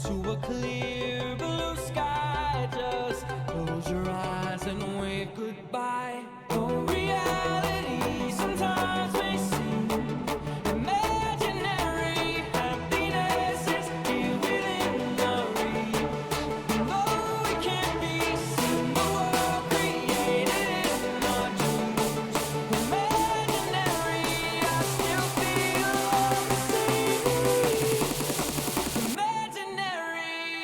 to a clear blue sky. Just close your eyes and wave goodbye. Though reality sometimes may seem imaginary, happiness is here within the reach. Though we can't be seen, the world created in our dreams. Imaginary, I still feel all the same. Imaginary.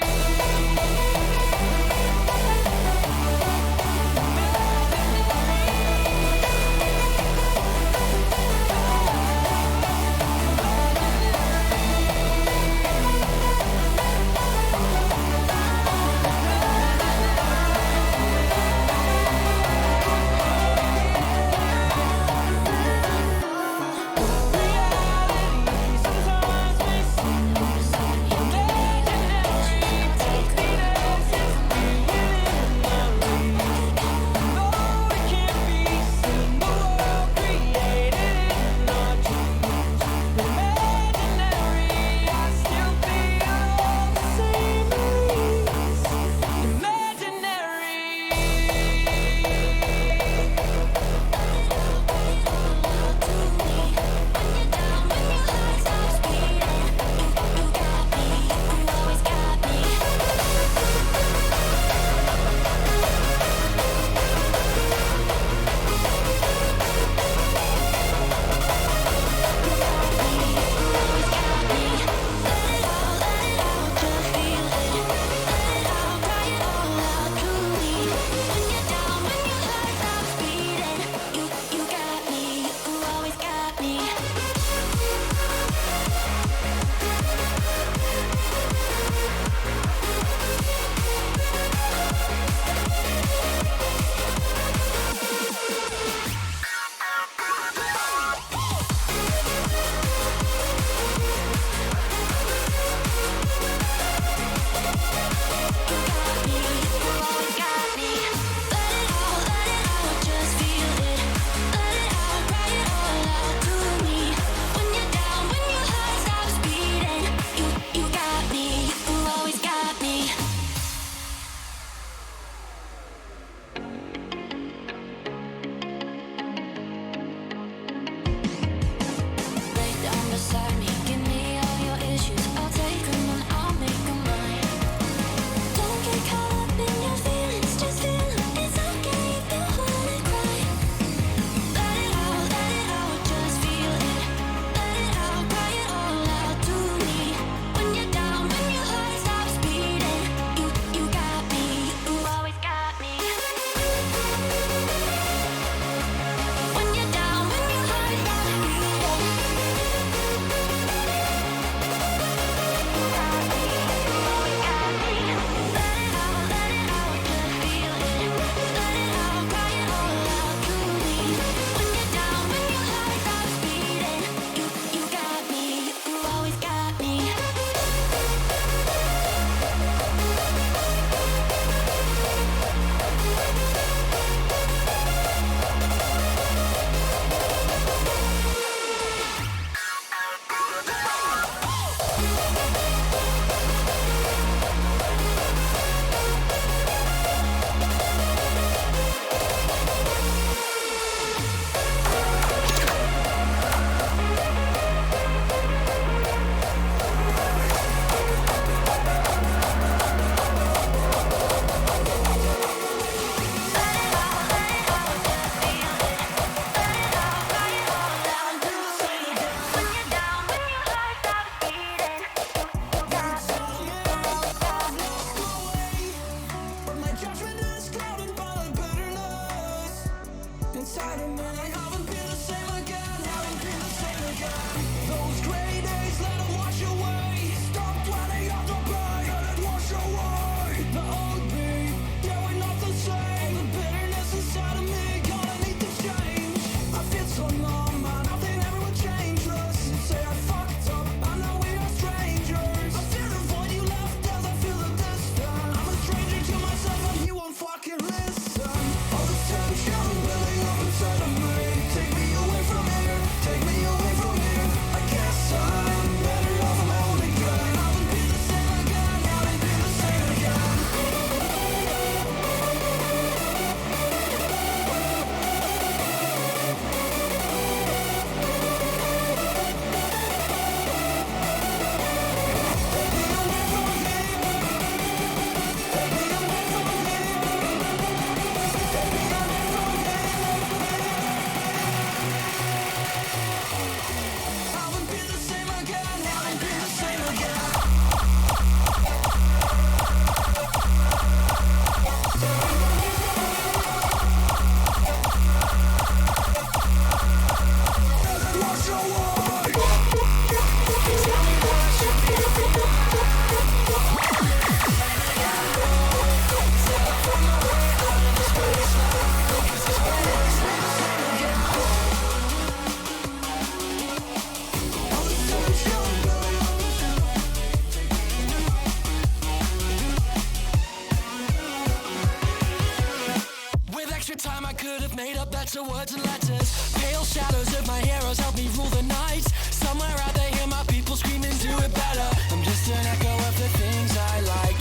With extra time I could have made up better words and letters. Pale shadows of my heroes help me rule the night. Somewhere out there hear my people screaming, do it better. I'm just an echo of the things I like.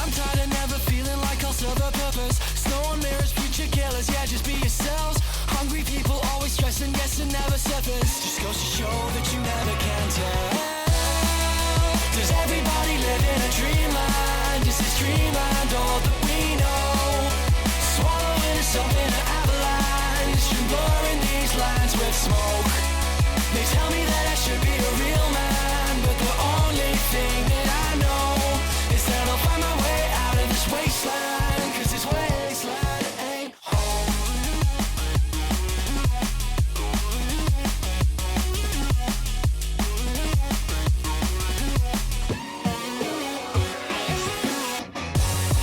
I'm tired of never feeling like I'll serve a purpose. Snow on mirrors, future killers, yeah, just be yourselves. Hungry people always stressing, yes, and never surface. Just goes to show that you never can tell. Does everybody live in a dreamland? Is this dreamland all that we know? Swallowing us up in an avalanche and blurring these lines with smoke. They tell me that I should be a real man, but the only thing that I know is that I'll find my way out of this wasteland, 'cause this wasteland ain't home.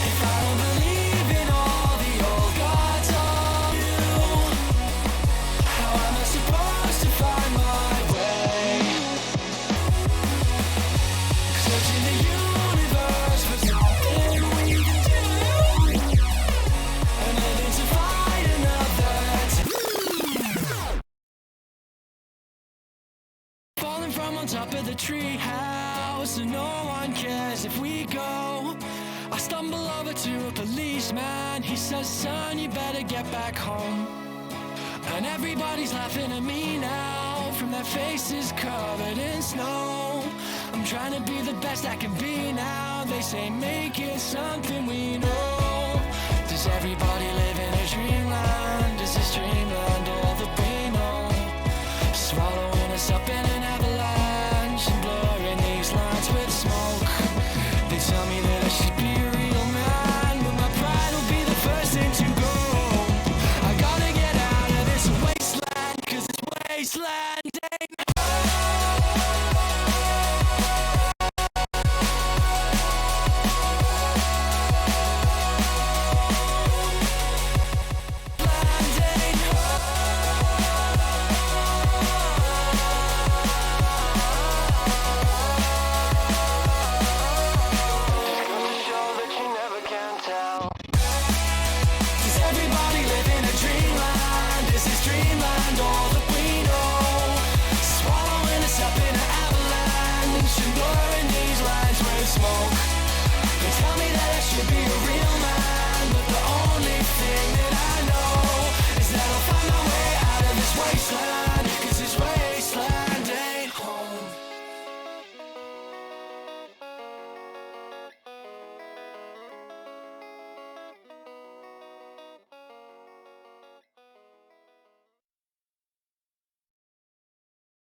If I don't believe in all the old gods of you, how am I supposed to find my way? Searching the universe for something we can do, and living to fight another falling from on top of the tree house, and no one cares if we go. I stumble over to a policeman. He says, son, you better get back home. And everybody's laughing at me now, from their faces covered in snow. I'm trying to be the best I can be now. They say make it something we know. Does everybody live in a dreamland? Is this dreamland all that we know? Swallowing us up in an avalanche